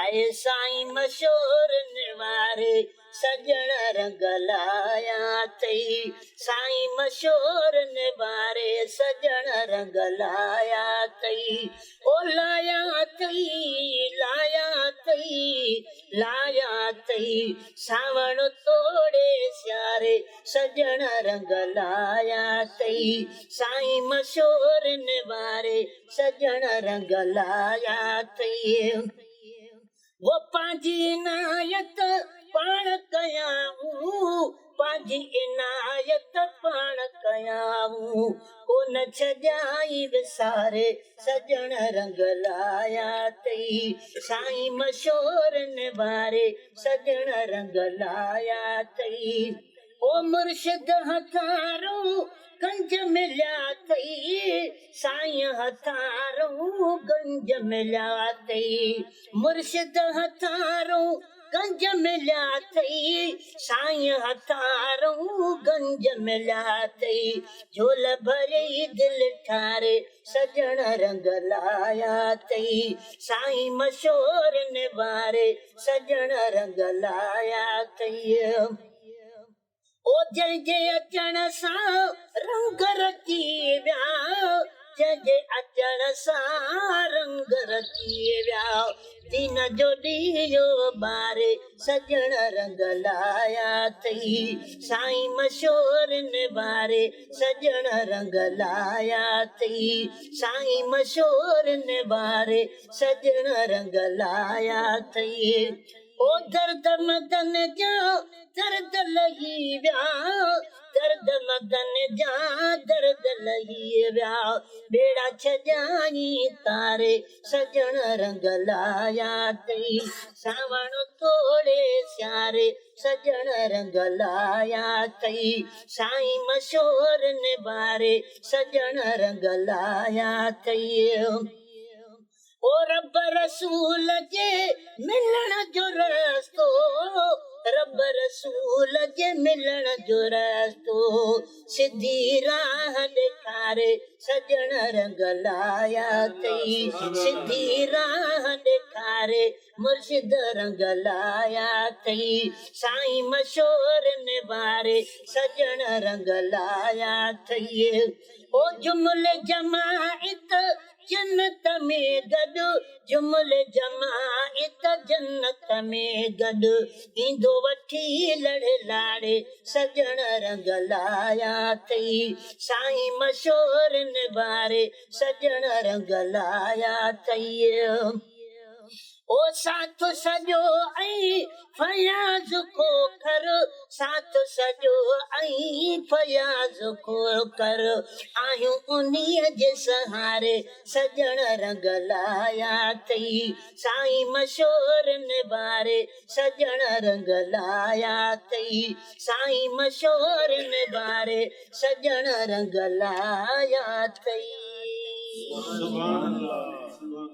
आए साईं मशहूर निवारे सजण रंग लाया तई साईं मशहूर निवारे सजण रंग लाया तई ओ लाया तई लाया तई सावण तोड़े सियारे सजण रंग लाया तई साईं मशहूर निवारे सजण रंग लाया तई वो पंहिंजी इनायत पाण कयाऊं पंहिंजी इनायत पाण कयाऊं कोन छॾाई विसारे सजण रंग लाया तई साईं मशहूर निवारे सजण रंग लाया तई ओ मुर्शिद हथारूं गंज मिलिया तई साईं हथारूं गंज मिलिया तई मुर्शिद हथारूं गंज मिलिया तई साईं हथारूं गंज मिलिया तई झोल भरे दिल ठारे सजण रंग लाया तई साईं मशहूर निवारे सजण रंग लाया तई ओ जंहिंजे अचण सां रंग रची विया जंहिंजे अचण सां रंग रची विया दिन जो ॾीयो ॿारे सजण रंग लाया तई साईं मशहूर निवारे सजण रंग लाया तई साईं मशहूर निवारे सजण रंग लाया तई ओ दर्द मदन जा दर्द लही विया दर्द मदन जा दर्द लही विया बेड़ा छॼाई तारे सजण रंग लाया तई सावण तोड़े सियारे सजण रंग लाया तई साईं मशहूर निवारे सजण रंग लाया तई ओ रब रसूल जे मिलण जो रस्तो रब रसूल जे मिलण जो रस्तो सिधी राह ॾेखारे सजण रंग लाया तई सिधी राह ॾेखारे मुर्शिद रंग लाया तई साईं मशहूर निवारे सजण रंग लाया तई ओ जुमले जमाइत जन्नत में गॾु जुमले जमाइत जन्नत में गॾु ईंदो वठी लड़े लाड़े सजण रंग लाया तई साईं मशहूर निवारे सजण रंग लाया तई ओ साथ सॼो ऐं फयाज़ खोखर साथ सॼो ऐं फयाज़ खोखर आहियूं उन्हीअ जे सहारे सजण रंग लाया तई साईं मशहूर निवारे सजण रंग लाया तई साईं मशहूर निवारे सजण रंग लाया तई।